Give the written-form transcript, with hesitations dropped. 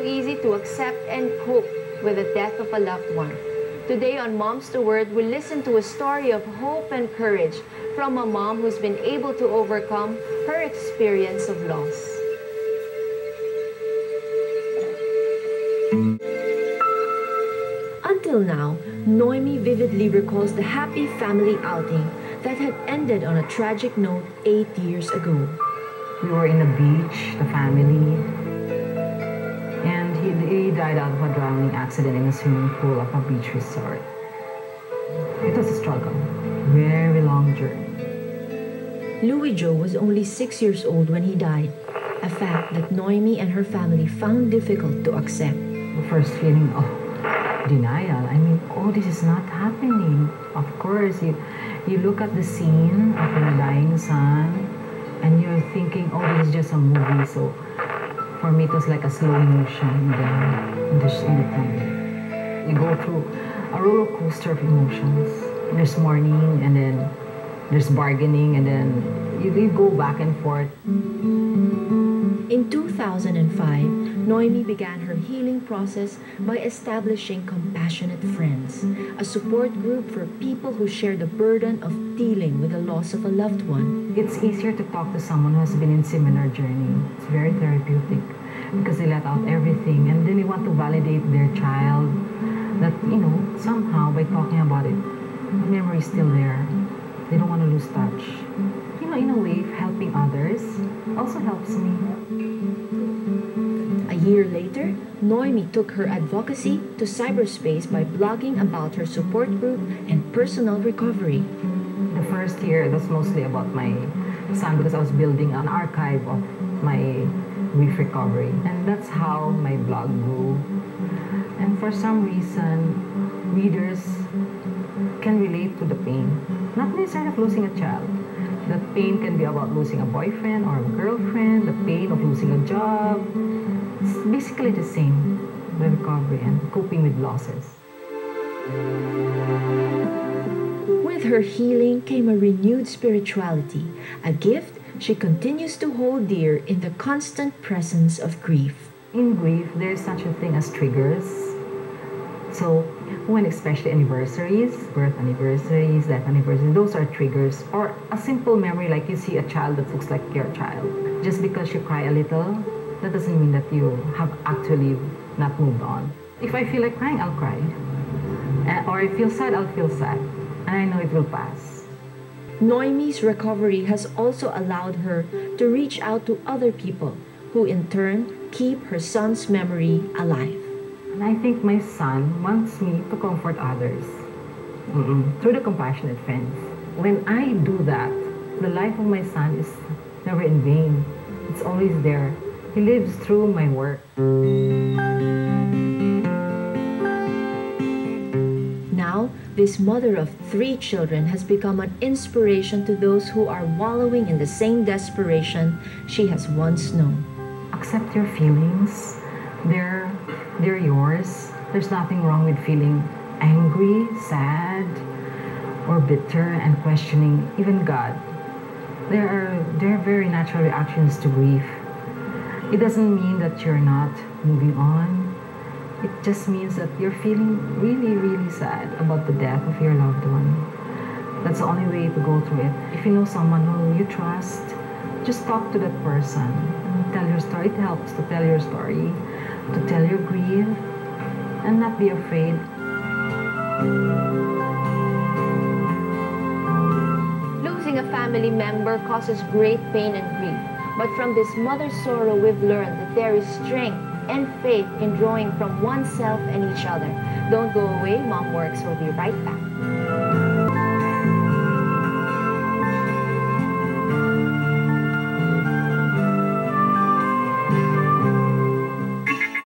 easy to accept and cope with the death of a loved one. Today on Moms to Word, we listen to a story of hope and courage from a mom who's been able to overcome her experience of loss. Until now, Noemi vividly recalls the happy family outing that had ended on a tragic note 8 years ago. We were in the beach, the family, and he died out of a drowning accident in a swimming pool of a beach resort. It was a struggle, very long journey. Louis Joe was only 6 years old when he died, a fact that Noemi and her family found difficult to accept. The first feeling of denial. I mean, oh, this is not happening. Of course, you look at the scene of your dying son, and you're thinking, oh, this is just a movie. So for me, it was like a slow motion in the TV. You go through a roller coaster of emotions. There's mourning, and then there's bargaining, and then you go back and forth. In 2005, Noemi began her healing process by establishing Compassionate Friends, a support group for people who share the burden of dealing with the loss of a loved one. It's easier to talk to someone who has been in similar journey. It's very therapeutic because they let out everything, and then they want to validate their child that, somehow by talking about it, the memory is still there. They don't want to lose touch. In a way, helping others also helps me. A year later, Noemi took her advocacy to cyberspace by blogging about her support group and personal recovery. The first year, it was mostly about my son because I was building an archive of my grief recovery. And that's how my blog grew. And for some reason, readers can relate to the pain. Not necessarily of losing a child. The pain can be about losing a boyfriend or a girlfriend, the pain of losing a job. It's basically the same, the recovery and coping with losses. With her healing came a renewed spirituality, a gift she continues to hold dear in the constant presence of grief. In grief, there is such a thing as triggers. So when especially anniversaries, birth anniversaries, death anniversaries, those are triggers. Or a simple memory like you see a child that looks like your child. Just because you cry a little, that doesn't mean that you have actually not moved on. If I feel like crying, I'll cry. Or I feel sad, I'll feel sad. And I know it will pass. Noemi's recovery has also allowed her to reach out to other people who in turn keep her son's memory alive. And I think my son wants me to comfort others through the Compassionate Friends. When I do that, the life of my son is never in vain. It's always there. He lives through my work. Now, this mother of 3 children has become an inspiration to those who are wallowing in the same desperation she has once known. Accept your feelings. They're yours. There's nothing wrong with feeling angry, sad, or bitter and questioning even God. There are very natural reactions to grief. It doesn't mean that you're not moving on. It just means that you're feeling really, really sad about the death of your loved one. That's the only way to go through it. If you know someone who you trust, just talk to that person. Tell your story. It helps to tell your story, to tell your grief, and not be afraid. Losing a family member causes great pain and grief, but from this mother's sorrow we've learned that there is strength and faith in drawing from oneself and each other. Don't go away, Mom Works will be right back.